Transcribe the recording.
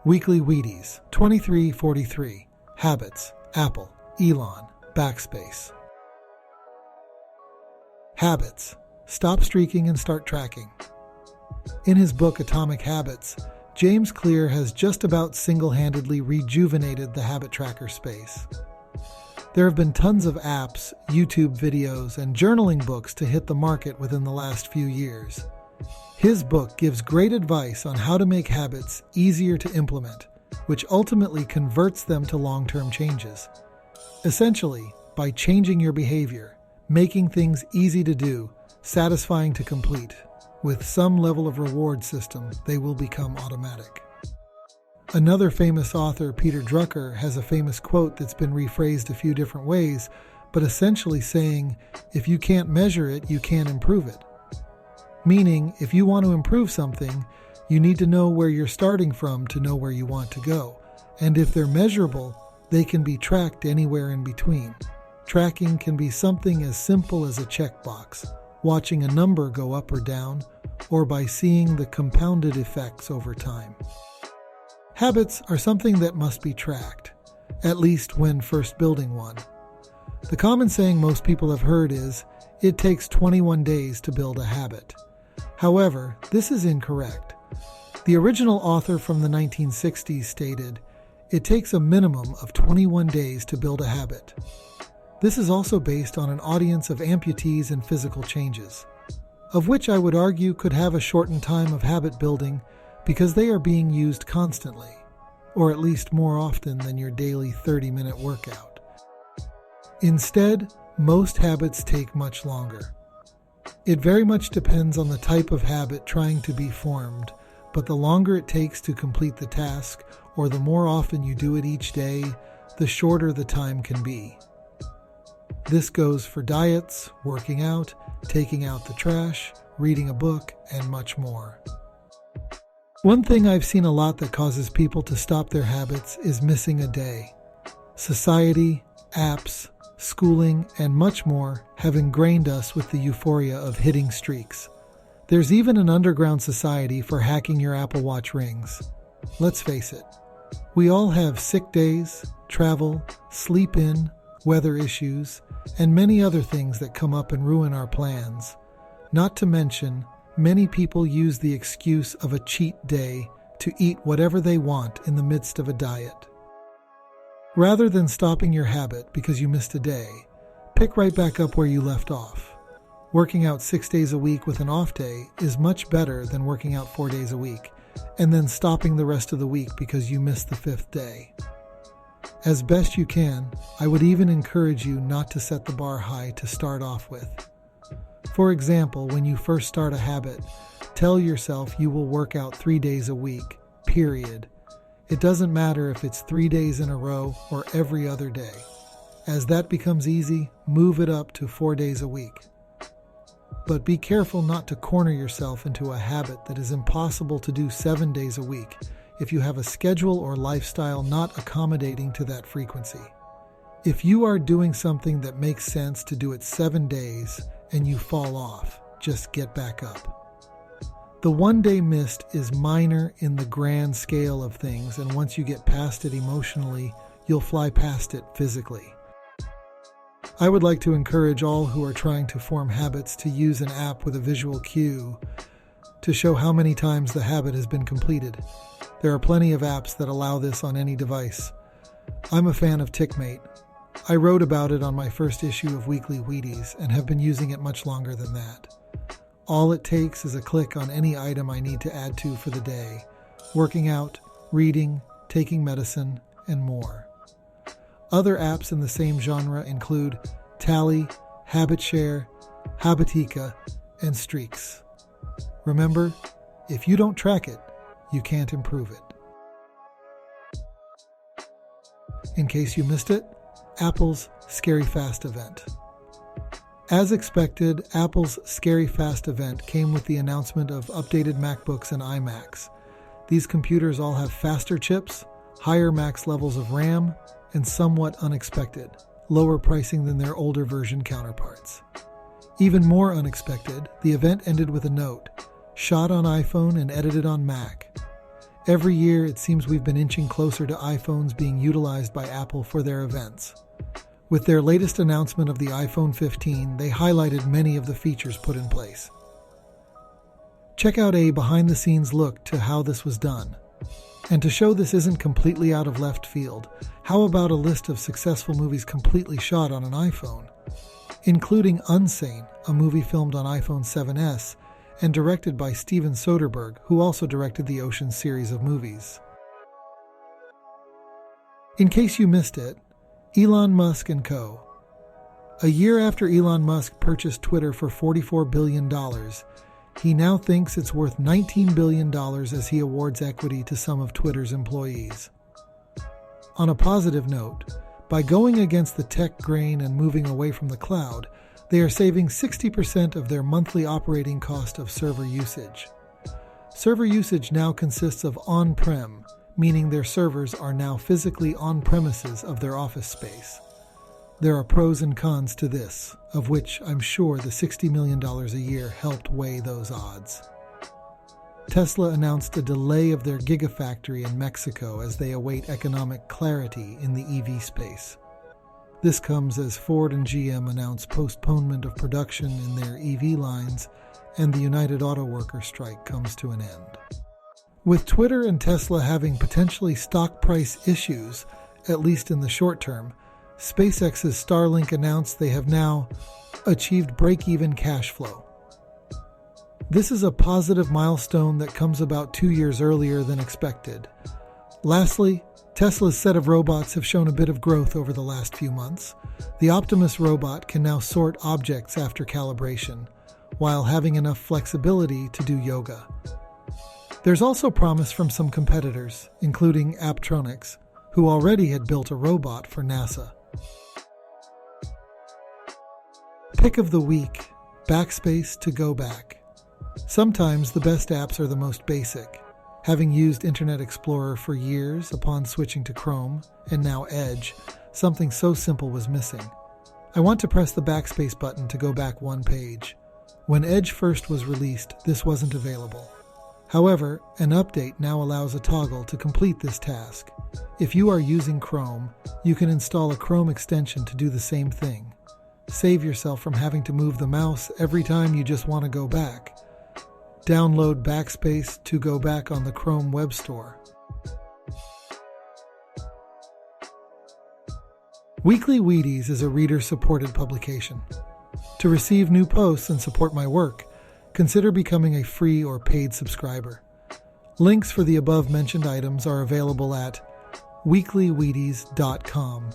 Weekly Wheaties, 2343. Habits, Apple, Elon, Backspace. Habits. Stop streaking and start tracking. In his book Atomic Habits, James Clear has just about single-handedly rejuvenated the habit tracker space. There have been tons of apps, YouTube videos, and journaling books to hit the market within the last few years. His book gives great advice on how to make habits easier to implement, which ultimately converts them to long-term changes. Essentially, by changing your behavior, making things easy to do, satisfying to complete, with some level of reward system, they will become automatic. Another famous author, Peter Drucker, has a famous quote that's been rephrased a few different ways, but essentially saying, if you can't measure it, you can't improve it. Meaning, if you want to improve something, you need to know where you're starting from to know where you want to go. And if they're measurable, they can be tracked anywhere in between. Tracking can be something as simple as a checkbox, watching a number go up or down, or by seeing the compounded effects over time. Habits are something that must be tracked, at least when first building one. The common saying most people have heard is, it takes 21 days to build a habit. However, this is incorrect. The original author from the 1960s stated, it takes a minimum of 21 days to build a habit. This is also based on an audience of amputees and physical changes, of which I would argue could have a shortened time of habit building because they are being used constantly, or at least more often than your daily 30-minute workout. Instead, most habits take much longer. It very much depends on the type of habit trying to be formed, but the longer it takes to complete the task, or the more often you do it each day, the shorter the time can be. This goes for diets, working out, taking out the trash, reading a book, and much more. One thing I've seen a lot that causes people to stop their habits is missing a day. Society, apps, schooling, and much more have ingrained us with the euphoria of hitting streaks. There's even an underground society for hacking your Apple Watch rings. Let's face it, we all have sick days, travel, sleep in, weather issues, and many other things that come up and ruin our plans. Not to mention, many people use the excuse of a cheat day to eat whatever they want in the midst of a diet. Rather than stopping your habit because you missed a day, pick right back up where you left off. Working out 6 days a week with an off day is much better than working out 4 days a week and then stopping the rest of the week because you missed the 5th day. As best you can, I would even encourage you not to set the bar high to start off with. For example, when you first start a habit, tell yourself you will work out 3 days a week, period. It doesn't matter if it's 3 days in a row or every other day. As that becomes easy, move it up to 4 days a week. But be careful not to corner yourself into a habit that is impossible to do 7 days a week if you have a schedule or lifestyle not accommodating to that frequency. If you are doing something that makes sense to do it 7 days and you fall off, just get back up. The 1 day missed is minor in the grand scale of things, and once you get past it emotionally, you'll fly past it physically. I would like to encourage all who are trying to form habits to use an app with a visual cue to show how many times the habit has been completed. There are plenty of apps that allow this on any device. I'm a fan of TickMate. I wrote about it on my first issue of Weekly Wheaties and have been using it much longer than that. All it takes is a click on any item I need to add to for the day: working out, reading, taking medicine, and more. Other apps in the same genre include Tally, HabitShare, Habitica, and Streaks. Remember, if you don't track it, you can't improve it. In case you missed it, Apple's Scary Fast event. As expected, Apple's Scary Fast event came with the announcement of updated MacBooks and iMacs. These computers all have faster chips, higher max levels of RAM, and somewhat unexpected, lower pricing than their older version counterparts. Even more unexpected, the event ended with a note, shot on iPhone and edited on Mac. Every year, it seems we've been inching closer to iPhones being utilized by Apple for their events. With their latest announcement of the iPhone 15, they highlighted many of the features put in place. Check out a behind-the-scenes look to how this was done. And to show this isn't completely out of left field, how about a list of successful movies completely shot on an iPhone, including Unsane, a movie filmed on iPhone 7s and directed by Steven Soderbergh, who also directed the Ocean series of movies. In case you missed it, Elon Musk and co. A year after Elon Musk purchased Twitter for $44 billion, he now thinks it's worth $19 billion as he awards equity to some of Twitter's employees. On a positive note, by going against the tech grain and moving away from the cloud, they are saving 60% of their monthly operating cost of server usage. Server usage now consists of on-prem, meaning their servers are now physically on premises of their office space. There are pros and cons to this, of which I'm sure the $60 million a year helped weigh those odds. Tesla announced a delay of their Gigafactory in Mexico as they await economic clarity in the EV space. This comes as Ford and GM announce postponement of production in their EV lines, and the United Auto Workers strike comes to an end. With Twitter and Tesla having potentially stock price issues, at least in the short term, SpaceX's Starlink announced they have now achieved break-even cash flow. This is a positive milestone that comes about 2 years earlier than expected. Lastly, Tesla's set of robots have shown a bit of growth over the last few months. The Optimus robot can now sort objects after calibration, while having enough flexibility to do yoga. There's also promise from some competitors, including Apptronics, who already had built a robot for NASA. Pick of the week: Backspace to go back. Sometimes the best apps are the most basic. Having used Internet Explorer for years upon switching to Chrome, and now Edge, something so simple was missing. I want to press the Backspace button to go back one page. When Edge first was released, this wasn't available. However, an update now allows a toggle to complete this task. If you are using Chrome, you can install a Chrome extension to do the same thing. Save yourself from having to move the mouse every time you just want to go back. Download Backspace to go back on the Chrome Web Store. Weekly Wheaties is a reader-supported publication. To receive new posts and support my work, consider becoming a free or paid subscriber. Links for the above-mentioned items are available at weeklywheaties.com.